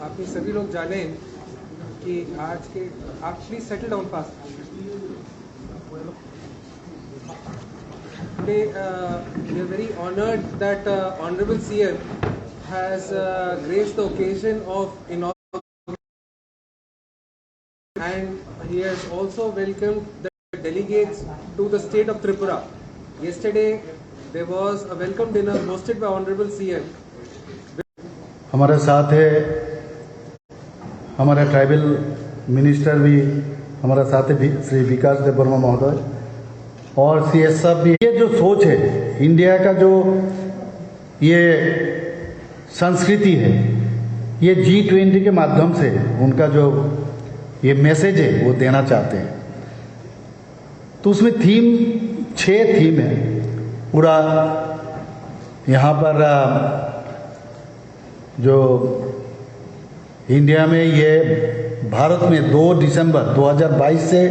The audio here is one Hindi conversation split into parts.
आप ये सभी लोग जानें कि आज के आप please settle down fast. Today we are very honored that Honorable CM has graced the occasion of inauguration, and he has also welcomed the delegates to the state of Tripura. Yesterday there was a welcome dinner hosted by Honorable CM. हमारे साथ है हमारे ट्राइबल मिनिस्टर भी हमारे साथ है श्री विकास देव वर्मा महोदय और CS साहब भी. ये जो सोच है इंडिया का, जो ये संस्कृति है, ये G20 के माध्यम से उनका जो ये मैसेज है वो देना चाहते हैं. तो उसमें 6 थीम है पूरा. यहाँ पर जो इंडिया में ये भारत में 2 दिसंबर 2022 से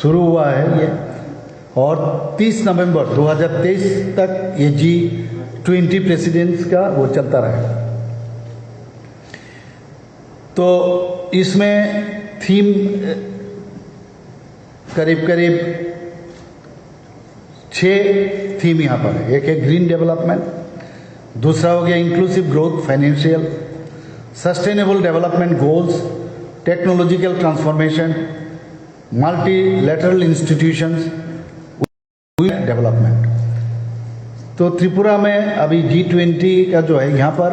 शुरू हुआ है ये, और 30 नवंबर 2023 तक ये G20 प्रेसिडेंट्स का वो चलता रहेगा. तो इसमें थीम करीब 6 थीम यहाँ पर है. एक है ग्रीन डेवलपमेंट, दूसरा हो गया inclusive growth, financial, sustainable development goals, technological transformation, multilateral institutions, development. तो त्रिपुरा में अभी G20 का जो है यहाँ पर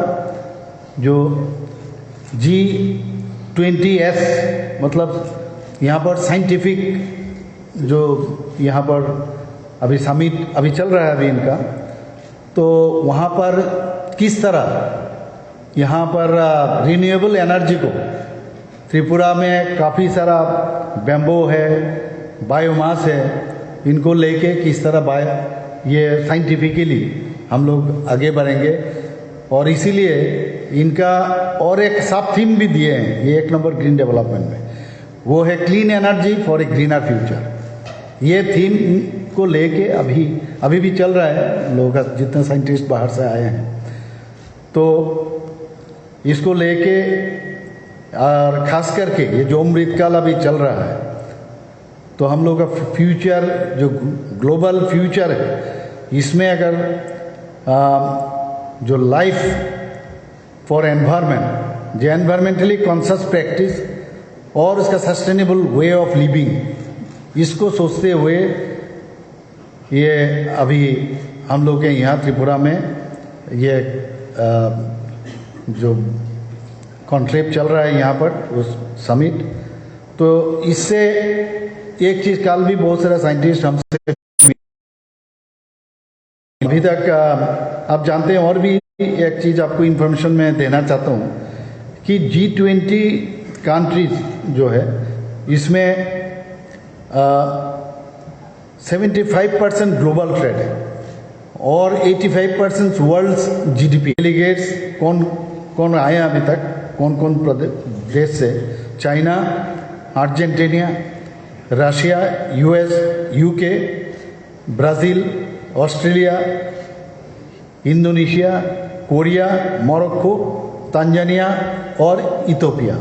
जो G20S मतलब यहाँ पर साइंटिफिक जो यहाँ पर अभी समिट अभी चल रहा है अभी इनका. तो वहाँ पर किस तरह यहाँ पर रिन्यूएबल एनर्जी को, त्रिपुरा में काफ़ी सारा बैम्बो है, बायोमास है, इनको लेके किस तरह ये साइंटिफिकली हम लोग आगे बढ़ेंगे. और इसीलिए इनका और एक सब थीम भी दिए हैं ये 1 नंबर ग्रीन डेवलपमेंट में, वो है clean energy for a greener future. ये थीम को लेके अभी भी चल रहा है. लोग जितने साइंटिस्ट बाहर से आए हैं तो इसको लेके, और खास करके ये जो अमृतकाल अभी चल रहा है, तो हम लोग का फ्यूचर जो ग्लोबल फ्यूचर है, इसमें अगर जो लाइफ फॉर एनवायरनमेंट, जो एनवायरमेंटली कॉन्शियस प्रैक्टिस और उसका सस्टेनेबल वे ऑफ लिविंग, इसको सोचते हुए ये अभी हम लोग के यहाँ त्रिपुरा में ये जो कॉन्क्लेव चल रहा है यहाँ पर उस समिट. तो इससे एक चीज, कल भी बहुत सारे साइंटिस्ट हमसे अभी तक आप जानते हैं. और भी एक चीज आपको इंफॉर्मेशन में देना चाहता हूँ कि G20 कंट्रीज जो है इसमें 75% ग्लोबल ट्रेड है और 85% वर्ल्ड GDP. डेलीगेट्स कौन आए अभी तक, कौन देश से? China, Argentina, Russia, US, UK, Brazil, Australia, Indonesia, Korea, Morocco, Tanzania और इथियोपिया.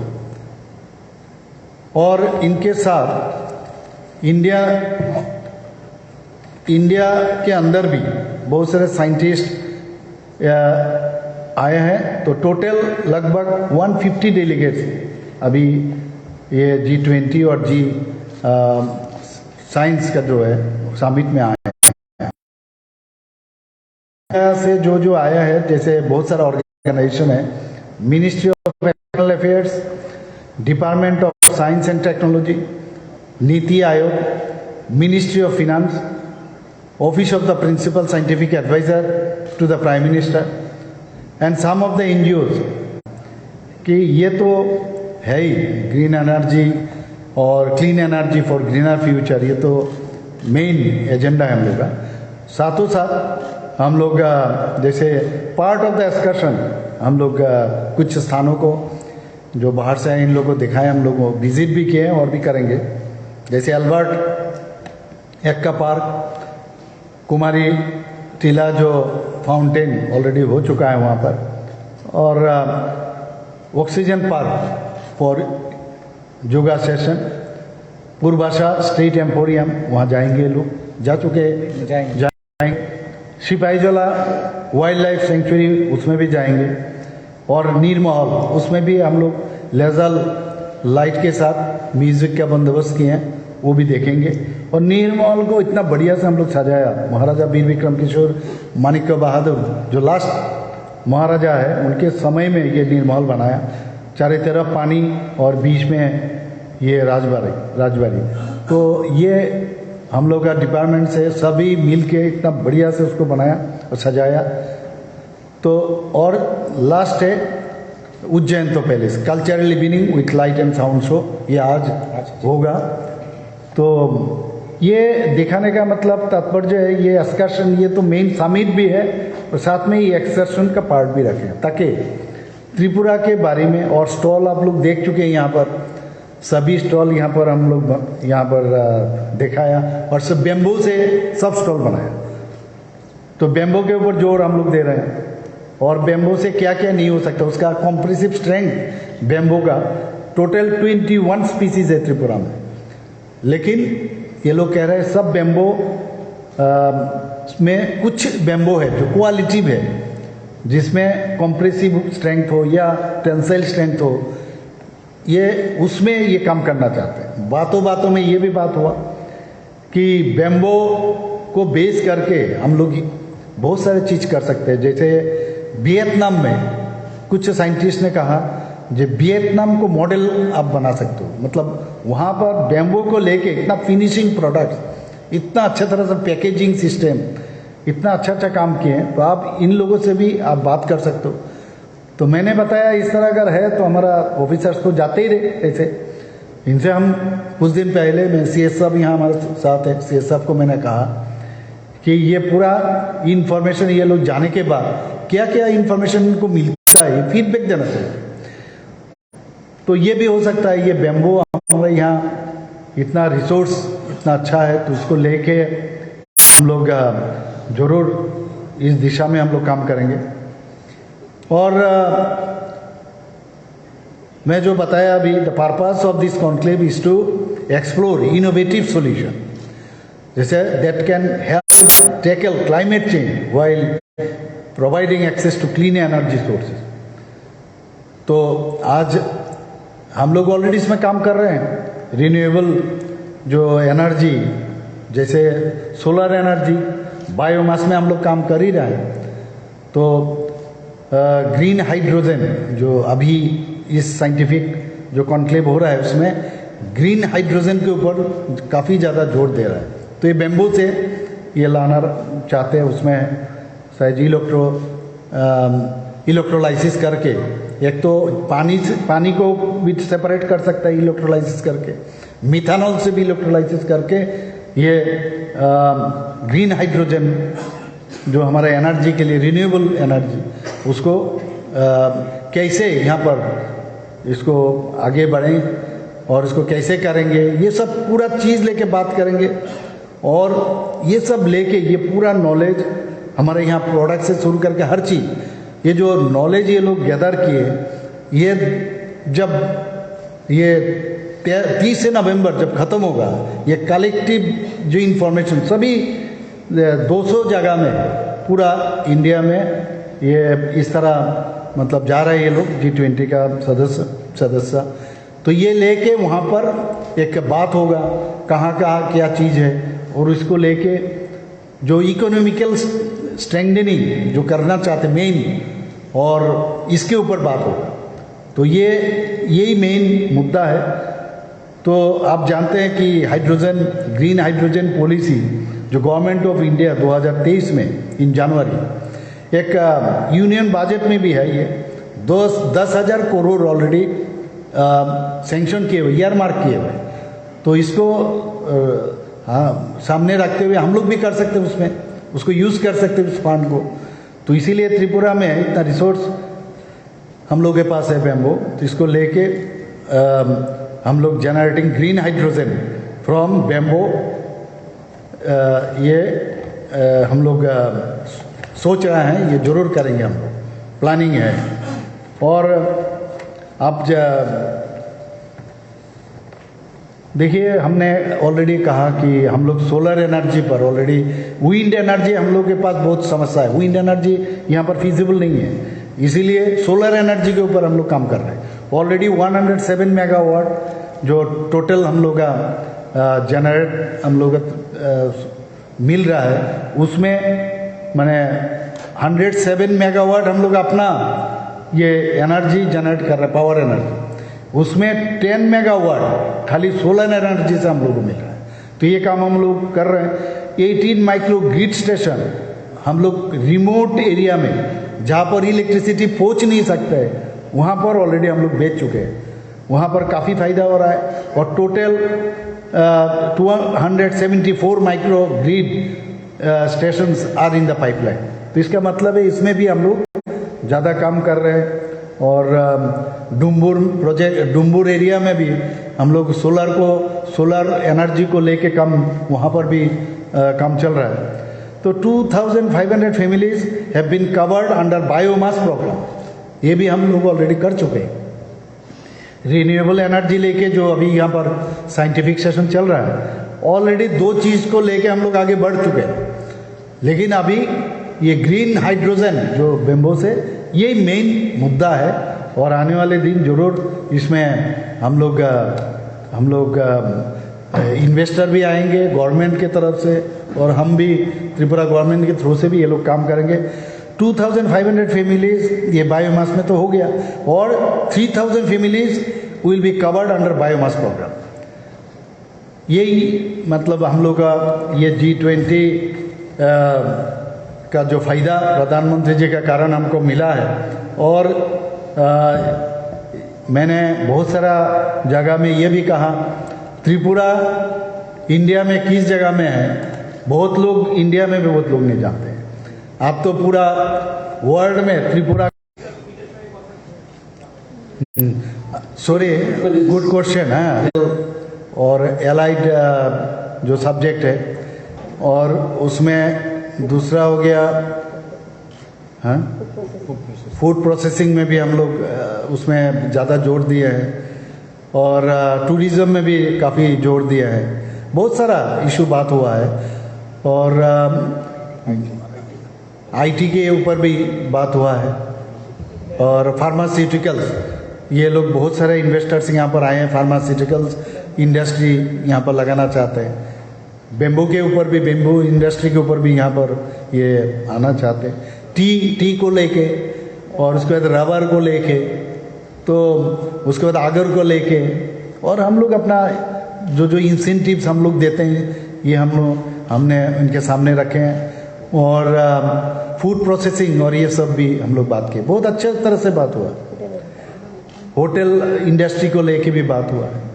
और इनके साथ इंडिया के अंदर भी बहुत सारे साइंटिस्ट आए हैं. तो टोटल लगभग 150 डेलीगेट्स अभी ये G20 और साइंस का जो है समिट में आए हैं. से जो आया है, जैसे बहुत सारा ऑर्गेनाइजेशन है, Ministry of External Affairs, Department of Science and Technology, Niti Aayog, Ministry of Finance, Office of the Principal Scientific Adviser to the Prime Minister and some of the NGOs. कि ये तो है ही ग्रीन एनर्जी और clean energy for greener future, ये तो मेन एजेंडा है हम लोग का. साथों साथ हम लोग जैसे पार्ट ऑफ द एक्सकर्शन हम लोग कुछ स्थानों को जो बाहर से आए इन लोगों को दिखाए, हम लोग विजिट भी किए हैं और भी करेंगे. जैसे अल्बर्ट एक्का पार्क, कुमारी टीला जो फाउंटेन ऑलरेडी हो चुका है वहाँ पर, और oxygen park for yoga session, Purvasha street emporium वहाँ जाएंगे लोग, जा चुके जाएंगे, सिपाहीजला वाइल्ड लाइफ सेंचुरी उसमें भी जाएंगे, और नीरमहल उसमें भी हम लोग लेजर लाइट के साथ म्यूजिक का बंदोबस्त किए हैं, वो भी देखेंगे। और नीरमहल को इतना बढ़िया से हम लोग सजाया, महाराजा वीर विक्रम किशोर माणिक्य बहादुर जो लास्ट महाराजा है उनके समय में ये नीरमहल बनाया, चारों तरफ पानी और बीच में ये राजबाड़ी। तो ये हम लोग का डिपार्टमेंट से सभी मिल के इतना बढ़िया से उसको बनाया और सजाया। तो और लास्ट है उज्जैन तो palace, cultural evening with light and sound show, ये आज होगा। तो ये दिखाने का मतलब तात्पर्य है, ये एक्सकर्शन, ये तो मेन समिट भी है और साथ में ये एक्सकर्शन का पार्ट भी रखें ताकि त्रिपुरा के बारे में, और स्टॉल आप लोग देख चुके हैं यहाँ पर, सभी स्टॉल यहाँ पर हम लोग यहाँ पर दिखाया, और सब बेम्बू से सब स्टॉल बनाया। तो बेम्बू के ऊपर जोर हम लोग दे रहे हैं, और बेम्बू से क्या क्या नहीं हो सकता, उसका कॉम्प्रेसिव स्ट्रेंथ बेम्बू का टोटल 21 स्पीसीज है त्रिपुरा में, लेकिन ये लोग कह रहे हैं सब बेम्बो में कुछ बेम्बो है जो क्वालिटिव है, जिसमें कॉम्प्रेसिव स्ट्रेंथ हो या टेंसाइल स्ट्रेंथ हो, ये उसमें ये काम करना चाहते हैं। बातों बातों में ये भी बात हुआ कि बेम्बो को बेस करके हम लोग बहुत सारे चीज़ कर सकते हैं। जैसे वियतनाम में कुछ साइंटिस्ट ने कहा जो वियतनाम को मॉडल आप बना सकते हो, मतलब वहाँ पर बेम्बो को लेके इतना फिनिशिंग प्रोडक्ट्स, इतना अच्छा तरह से पैकेजिंग सिस्टम, इतना अच्छा काम किए हैं, तो आप इन लोगों से भी आप बात कर सकते हो। तो मैंने बताया इस तरह अगर है तो हमारा ऑफिसर्स तो जाते ही रहे ऐसे, इनसे हम कुछ दिन पहले, मैं CS साहब यहाँ हमारे साथ है, CS साहब को मैंने कहा कि ये पूरा इन्फॉर्मेशन ये लोग जाने के बाद क्या क्या इन्फॉर्मेशन इनको मिलता है, फीडबैक देना चाहिए। तो ये भी हो सकता है, ये बेम्बो हमारे यहाँ इतना रिसोर्स इतना अच्छा है, तो इसको लेके हम लोग जरूर इस दिशा में हम लोग काम करेंगे। और मैं जो बताया अभी, the purpose of this conclave is to explore innovative solution जैसे that can help tackle climate change while providing access to clean energy sources. तो आज हम लोग ऑलरेडी इसमें काम कर रहे हैं, रिन्यूएबल जो एनर्जी जैसे सोलर एनर्जी, बायोमास में हम लोग काम कर ही रहे हैं। तो ग्रीन हाइड्रोजन जो अभी इस साइंटिफिक जो कॉन्क्लेव हो रहा है उसमें ग्रीन हाइड्रोजन के ऊपर काफ़ी ज़्यादा जोर दे रहा है। तो ये बेम्बू से ये लाना चाहते हैं, उसमें शायद इलेक्ट्रोलाइसिस करके, एक तो पानी को भी सेपरेट कर सकता है इलेक्ट्रोलाइसिस करके, मिथानॉल से भी इलेक्ट्रोलाइसिस करके ये ग्रीन हाइड्रोजन जो हमारे एनर्जी के लिए रिन्यूएबल एनर्जी, उसको कैसे यहाँ पर इसको आगे बढ़ें और इसको कैसे करेंगे, ये सब पूरा चीज़ लेके बात करेंगे। और ये सब लेके ये पूरा नॉलेज हमारे यहाँ प्रोडक्ट से शुरू करके हर चीज़, ये जो नॉलेज ये लोग गैदर किए, ये जब ये 30 नवंबर जब ख़त्म होगा, ये कलेक्टिव जो इन्फॉर्मेशन सभी 200 जगह में पूरा इंडिया में ये इस तरह मतलब जा रहे हैं ये लोग G20 का सदस्य। तो ये लेके वहाँ पर एक बात होगा कहाँ कहाँ क्या चीज़ है, और इसको लेके जो इकोनॉमिकल स्ट्रेंथनिंग जो करना चाहते मेन, और इसके ऊपर बात होगा। तो ये यही मेन मुद्दा है। तो आप जानते हैं कि हाइड्रोजन ग्रीन हाइड्रोजन पॉलिसी जो गवर्नमेंट ऑफ इंडिया 2023 में इन जनवरी एक यूनियन बजट में भी है, ये 10,000 करोड़ ऑलरेडी सैंक्शन किए हुए, ईयरमार्क किए हुए। तो इसको सामने रखते हुए हम लोग भी कर सकते हैं, उसमें उसको यूज़ कर सकते हैं उस फंड को। तो इसीलिए त्रिपुरा में इतना रिसोर्स हम लोग के पास है बेम्बो, तो इसको लेके हम लोग generating green hydrogen from bamboo ये हम लोग सोच रहे हैं, ये ज़रूर करेंगे हम लोग, प्लानिंग है। और आप देखिए, हमने ऑलरेडी कहा कि हम लोग सोलर एनर्जी पर ऑलरेडी, विंड एनर्जी हम लोग के पास बहुत समस्या है, विंड एनर्जी यहाँ पर फिजिबल नहीं है, इसीलिए सोलर एनर्जी के ऊपर हम लोग काम कर रहे हैं। ऑलरेडी 107 मेगावाट जो टोटल हम लोग का जनरेट हम लोग मिल रहा है, उसमें मैंने 107 मेगावाट हम लोग अपना ये एनर्जी जनरेट कर रहे हैं, पावर एनर्जी। उसमें 10 मेगावाट खाली सोलर एनर्जी से हम लोग को मिल रहा है। तो ये काम हम लोग कर रहे हैं। 18 माइक्रो ग्रिड स्टेशन हम लोग रिमोट एरिया में, जहाँ पर इलेक्ट्रिसिटी पहुँच नहीं सकते है, वहाँ पर ऑलरेडी हम लोग बेच चुके हैं। वहाँ पर काफ़ी फायदा हो रहा है। और total 274 micro grid stations are in the pipeline. तो इसका मतलब है इसमें भी हम लोग ज़्यादा काम कर रहे हैं। और डुम्बुर एरिया में भी हम लोग सोलर एनर्जी को लेके काम, वहाँ पर भी काम चल रहा है। तो 2500 families have been covered under biomass programme, ये भी हम लोग ऑलरेडी कर चुके हैं। रिन्यूएबल एनर्जी लेके जो अभी यहाँ पर साइंटिफिक सेशन चल रहा है, ऑलरेडी 2 चीज़ को लेके हम लोग आगे बढ़ चुके हैं। लेकिन अभी ये ग्रीन हाइड्रोजन जो बेम्बो से, ये मेन मुद्दा है। और आने वाले दिन जरूर इसमें हम लोग इन्वेस्टर भी आएंगे गवर्नमेंट के तरफ से, और हम भी त्रिपुरा गवर्नमेंट के थ्रू से भी ये लोग काम करेंगे। 2500 फैमिलीज ये बायोमास में तो हो गया, और 3000 families will be covered under biomass programme. यही मतलब हम लोग का ये G20 का जो फायदा प्रधानमंत्री जी का कारण हमको मिला है। और मैंने बहुत सारा जगह में ये भी कहा, त्रिपुरा इंडिया में किस जगह में है, बहुत लोग इंडिया में भी बहुत लोग नहीं जानते हैं। आप तो पूरा वर्ल्ड में त्रिपुरा, सॉरी, गुड क्वेश्चन है। और एलाइड जो सब्जेक्ट है, और उसमें दूसरा हो गया हाँ, फूड प्रोसेसिंग में भी हम लोग उसमें ज़्यादा जोर दिए हैं। और टूरिज़्म में भी काफ़ी जोर दिया है। बहुत सारा इशू बात हुआ है। और आईटी के ऊपर भी बात हुआ है। और फार्मास्यूटिकल्स, ये लोग बहुत सारे इन्वेस्टर्स यहाँ पर आए हैं, फार्मास्यूटिकल्स इंडस्ट्री यहाँ पर लगाना चाहते हैं। बेम्बू के ऊपर भी, बेम्बू इंडस्ट्री के ऊपर भी यहाँ पर ये आना चाहते हैं। टी को लेके, और उसके बाद रबर को लेके, तो उसके बाद आगर को लेके। और हम लोग अपना जो इंसेंटिव्स हम लोग देते हैं, ये हमने उनके सामने रखे हैं। और फूड प्रोसेसिंग और ये सब भी हम लोग बात किए, बहुत अच्छे तरह से बात हुआ। होटल इंडस्ट्री को लेके भी बात हुआ है।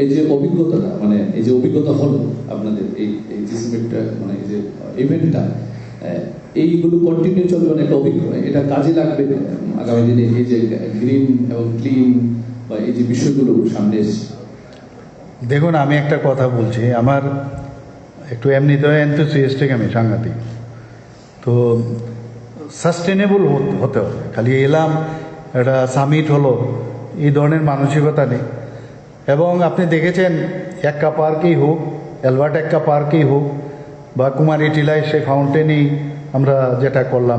এই যে অভিজ্ঞতাটা, মানে এই যে অভিজ্ঞতা হলো আপনাদের এই জিসিমেটটা, মানে এই যে ইভেন্টটা, এইগুলো কন্টিনিউ চলবে, মানে একটা অভিজ্ঞতা, এটা কাজে লাগবে আগামী দিনে। এই যে গ্রিন এবং ক্লিন বা এই যে বিষয়গুলো সামনে এসছে। দেখুন, আমি একটা কথা বলছি, আমার একটু এমনিতে এনথুসিয়াস্টিক, আমি সাংঘাতিক। তো সাস্টেনেবল হতে হবে। খালি এলাম, একটা সামিট হলো, এই ধরনের মানসিকতা নেই। এবং আপনি দেখেছেন, এক্কা পার্কেই হোক, অ্যালবার্ট এক্কা পার্কেই হোক, বা কুমারী টিলায় সেই ফাউন্টেনেই আমরা যেটা করলাম,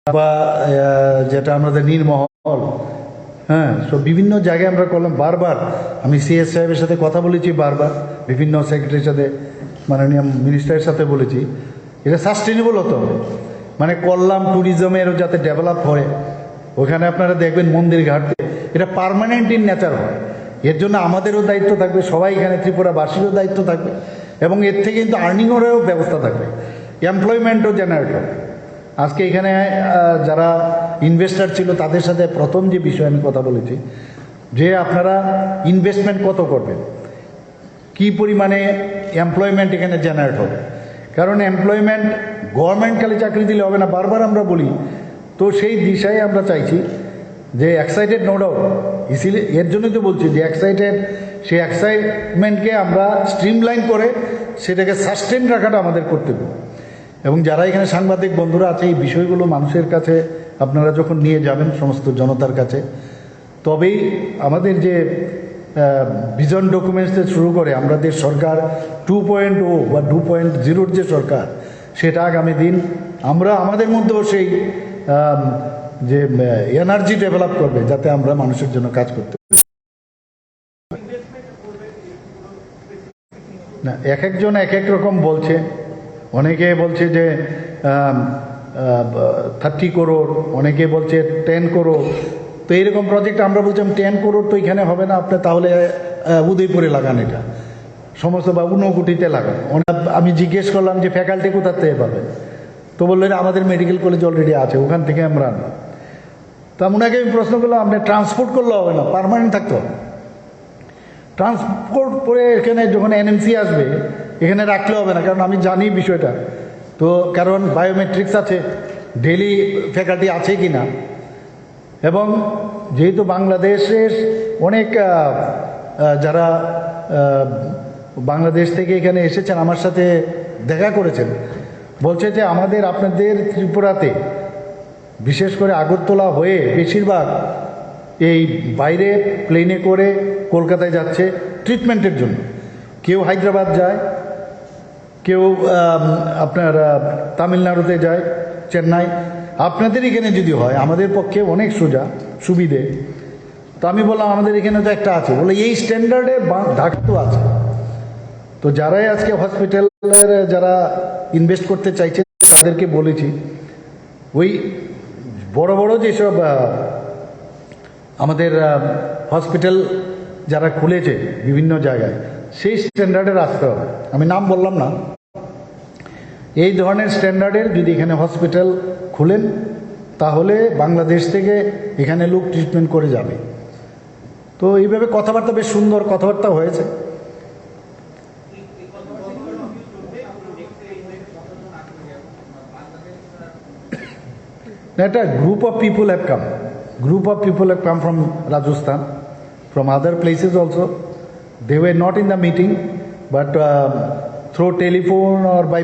বা যেটা আমাদের নীরমহল, হ্যাঁ, সব বিভিন্ন জায়গায় আমরা করলাম। বারবার আমি সিএস সাহেবের সাথে কথা বলেছি, বারবার বিভিন্ন সেক্রেটারির সাথে, মাননীয় মিনিস্টারের সাথে বলেছি, এটা সাস্টেনেবল হতে হবে। মানে করলাম ট্যুরিজমেরও যাতে ডেভেলপ হয়। ওখানে আপনারা দেখবেন মন্দির ঘাটে এটা পার্মানেন্ট ইন নেচার হয়। এর জন্য আমাদেরও দায়িত্ব থাকবে, সবাই এখানে ত্রিপুরাবাসীরও দায়িত্ব থাকবে, এবং এর থেকে কিন্তু আর্নিংয়েরও ব্যবস্থা থাকবে, এমপ্লয়মেন্টও জেনারেট হবে। আজকে এখানে যারা ইনভেস্টার ছিল তাদের সাথে প্রথম যে বিষয় আমি কথা বলেছি, যে আপনারা ইনভেস্টমেন্ট কত করবেন, কি পরিমাণে এমপ্লয়মেন্ট এখানে জেনারেট হবে। কারণ এমপ্লয়মেন্ট গভর্নমেন্ট খালি চাকরি দিলে হবে না, বারবার আমরা বলি। তো সেই দিশায় আমরা চাইছি যে এক্সাইটেড নো ডাউট, ইসিলি এর জন্যই তো বলছি যে এক্সাইটেড, সেই এক্সাইটমেন্টকে আমরা স্ট্রিমলাইন করে সেটাকে সাস্টেন রাখাটা আমাদের কর্তব্য। এবং যারা এখানে সাংবাদিক বন্ধুরা আছে, এই বিষয়গুলো মানুষের কাছে আপনারা যখন নিয়ে যাবেন সমস্ত জনতার কাছে, তবেই আমাদের যে ভিজন ডকুমেন্টস থেকে শুরু করে আমাদের সরকার 2.0 বা 2.0 যে সরকার, সেটা আগামী দিন আমরা আমাদের মধ্যেও সেই যে এনার্জি ডেভেলপ করবে যাতে আমরা মানুষের জন্য কাজ করতে পারি। না, এক একজন এক এক রকম বলছে। অনেকে বলছে যে 30 করোড়, অনেকে বলছে 10 করোড়। তো এইরকম প্রজেক্ট আমরা বলছিলাম 10 করোড় তো এখানে হবে না, আপনি তাহলে উদয়পুরে লাগান, এটা সমস্ত বা ঊনকোটিতে লাগান। আমি জিজ্ঞেস করলাম যে ফ্যাকাল্টি কোথা থেকে পাবে, তো বললেন আমাদের মেডিকেল কলেজ অলরেডি আছে, ওখান থেকে আমরা আনবো। তা ওনাকে আমি প্রশ্ন করলাম, আপনি ট্রান্সপোর্ট করলে হবে না, পার্মানেন্ট থাকতে হবে। ট্রান্সপোর্ট করে এখানে যখন এনএমসি আসবে এখানে রাখলে হবে না, কারণ আমি জানি বিষয়টা। তো কারণ বায়োমেট্রিক্স আছে, ডেলি ফ্যাকাল্টি আছে কি না, এবং যেহেতু বাংলাদেশের অনেক যারা বাংলাদেশ থেকে এখানে এসেছেন আমার সাথে দেখা করেছেন, বলছে যে আমাদের আপনাদের ত্রিপুরাতে বিশেষ করে আগরতলা হয়ে বেশিরভাগ এই বাইরে প্লেনে করে কলকাতায় যাচ্ছে ট্রিটমেন্টের জন্য। কেউ হায়দ্রাবাদ যায়, কেউ আপনার তামিলনাড়ুতে যায়, চেন্নাই। আপনাদের এখানে যদি হয় আমাদের পক্ষে অনেক সুবিধে। তো আমি বললাম আমাদের এখানে তো একটা আছে, বলে এই স্ট্যান্ডার্ডে ঢাকা তো আছে। তো যারাই আজকে হসপিটালের যারা ইনভেস্ট করতে চাইছে তাদেরকে বলেছি, ওই বড় বড় যেসব আমাদের হসপিটাল যারা খুলেছে বিভিন্ন জায়গায়, সেই স্ট্যান্ডার্ডের আসতে হবে। আমি নাম বললাম না, এই ধরনের স্ট্যান্ডার্ডের যদি এখানে হসপিটাল খুলেন তাহলে বাংলাদেশ থেকে এখানে লোক ট্রিটমেন্ট করে যাবে। তো এইভাবে কথাবার্তা, বেশ সুন্দর কথাবার্তা হয়েছে। একটা group of people have come, from Rajasthan, from other places also. They were not in the meeting, but through telephone or by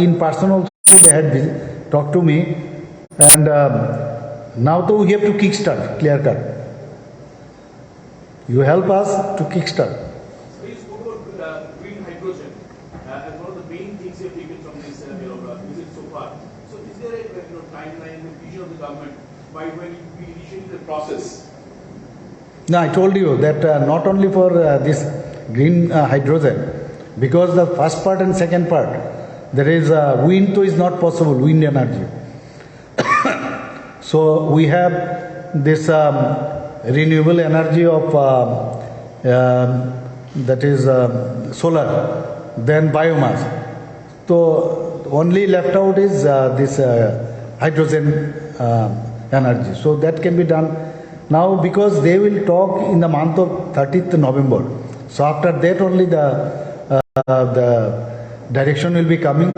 in person also they had talked to me. And now though we have to kickstart, clear cut. You help us to kickstart. So you spoke about green hydrogen as one of the main things you have taken from this visit so far. So is there a timeline, a vision of the government by when you will be initiating the process? No, I told you that not only for this green hydrogen, because the first part and second part, there is wind, so is not possible, wind energy. So we have this renewable energy of that is solar, then biomass. So only left out is this hydrogen energy. So that can be done now, because they will talk in the month of 30th November. So after that only the direction will be coming,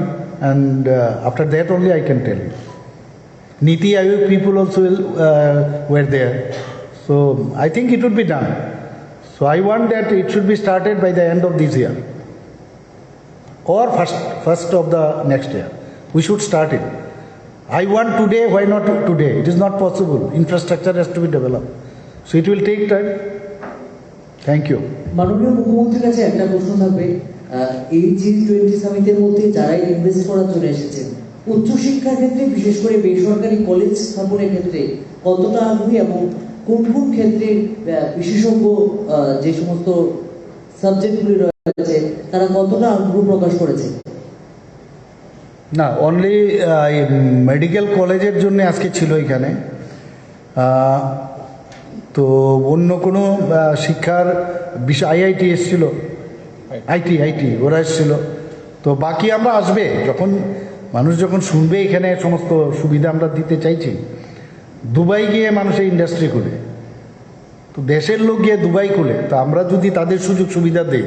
and after that only I can tell you. Niti Aayog people also were there. So I think it would be done. So I want that it should be started by the end of this year or first of the next year. We should start it. I want today, why not today? It is not possible. Infrastructure has to be developed. So it will take time. Thank you. মাননীয় মুখ্যমন্ত্রীর কাছে একটা প্রশ্ন থাকবে, এই G20 সামিটের মধ্যে যারা ইনভেস্ট করার জন্য এসেছেন উচ্চশিক্ষার ক্ষেত্রে, বিশেষ করে বেসরকারি কলেজ স্থাপনের ক্ষেত্রে কতটা আগ্রহী, এবং কোন কোন ক্ষেত্রে বিশেষজ্ঞ যে সমস্ত সাবজেক্টগুলি রয়েছে তারা কতটা আগ্রহ প্রকাশ করেছে? না, অনলি মেডিকেল কলেজের জন্য আজকে ছিল এখানে। তো অন্য কোনো শিক্ষার বিষয় আইআইটি এসেছিল, আইটি ওরা এসেছিল। তো বাকি আমরা আসবে যখন মানুষ যখন শুনবে এখানে সমস্ত সুবিধা আমরা দিতে চাইছি। দুবাই গিয়ে মানুষের ইন্ডাস্ট্রি খুলে, তো দেশের লোক গিয়ে দুবাই খুলে, তো আমরা যদি তাদের সুযোগ সুবিধা দেই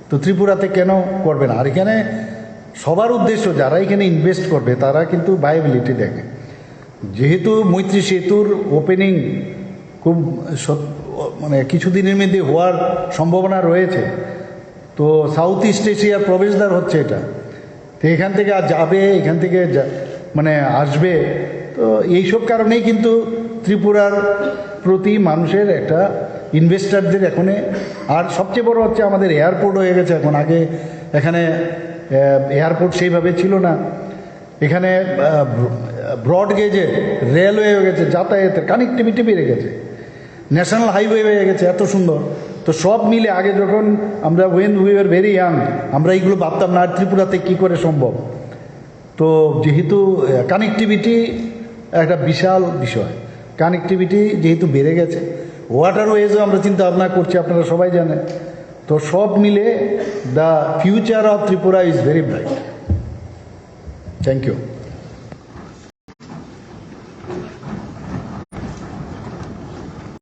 তো ত্রিপুরাতে কেন করবে না? আর এখানে সবার উদ্দেশ্য যারা এখানে ইনভেস্ট করবে তারা কিন্তু ভায়াবিলিটি দেখে। যেহেতু মৈত্রী সেতুর ওপেনিং খুব মানে কিছুদিনের মধ্যে হওয়ার সম্ভাবনা রয়েছে, তো সাউথ ইস্ট এশিয়ার প্রবেশদ্বার হচ্ছে এটা, তো এখান থেকে আর যাবে, এখান থেকে মানে আসবে, তো এইসব কারণেই কিন্তু ত্রিপুরার প্রতি মানুষের একটা ইনভেস্টারদের এখানে, আর সবচেয়ে বড় হচ্ছে আমাদের এয়ারপোর্ট হয়ে গেছে এখন। আগে এখানে এয়ারপোর্ট সেইভাবে ছিল না, এখানে ব্রড গেজে রেলওয়ে হয়ে গেছে, যাতায়াতের কানেক্টিভিটি বেড়ে গেছে, ন্যাশনাল হাইওয়ে হয়ে গেছে, এত সুন্দর। তো সব মিলে আগে যখন আমরা when we are very young আমরা এইগুলো ভাবতাম না, আর ত্রিপুরাতে কী করে সম্ভব। তো যেহেতু কানেক্টিভিটি একটা বিশাল বিষয়, কানেক্টিভিটি যেহেতু বেড়ে গেছে, ওয়াটারওয়েজও আমরা চিন্তা ভাবনা করছি, আপনারা সবাই জানেন। তো সব মিলে the future of Tripura is very bright. Thank you.